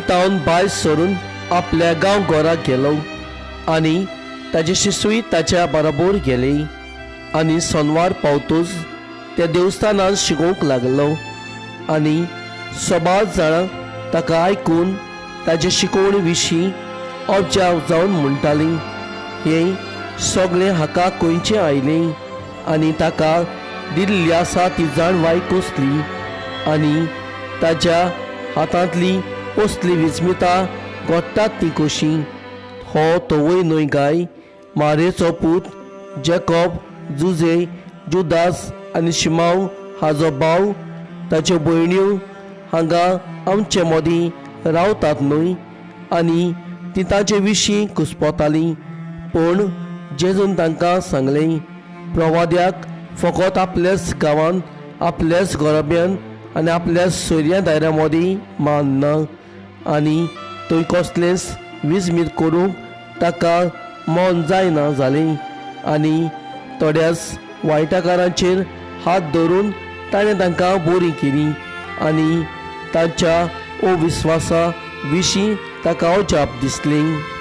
तावन भायर सरून आपल्या गांव घराक गेलो आनी ताचे शिशूय ताच्या बरोबर गेले आनी सोनवार पावतूच त्या देवस्थानांत शिकोवंक लागलो आनी 100 जाणां ताका आयकून ताचे शिकवणे विशीं अजाप जावन म्हणटालीं. हे सगळें हाका खंयचें आयलें आनी ताका दिल्ली आसा ती जाणवाय कसली आनी ताच्या हातांतली असली विस्मिता घडटात ती कशी. हो तोवय न्हय गाय, मारेचो पूत जॅकॉब, जुजे, जुदास आनी शिमाव हाजो भाव, ताच्यो भयण्यो हांगा आमचे मदीं रावतात न्हय. आनी ती ताचे विशीं घुस्पतालीं. पूण जेजून तांकां सांगलें, प्रवाद्याक फकत आपल्याच गांवांत, आपल्याच घराब्यान आनी आपल्याच सोयऱ्या दायऱ्या मदीं मान ना आनी थंय कसलेंच विस्मीत करूंक ताका मन जायना जालें. आनी थोड्याच वायटाकारांचेर हात धरून ताणें तांकां बरी केली आनी तांच्या अविस्वासा विशीं ताका अजाप दिसलें.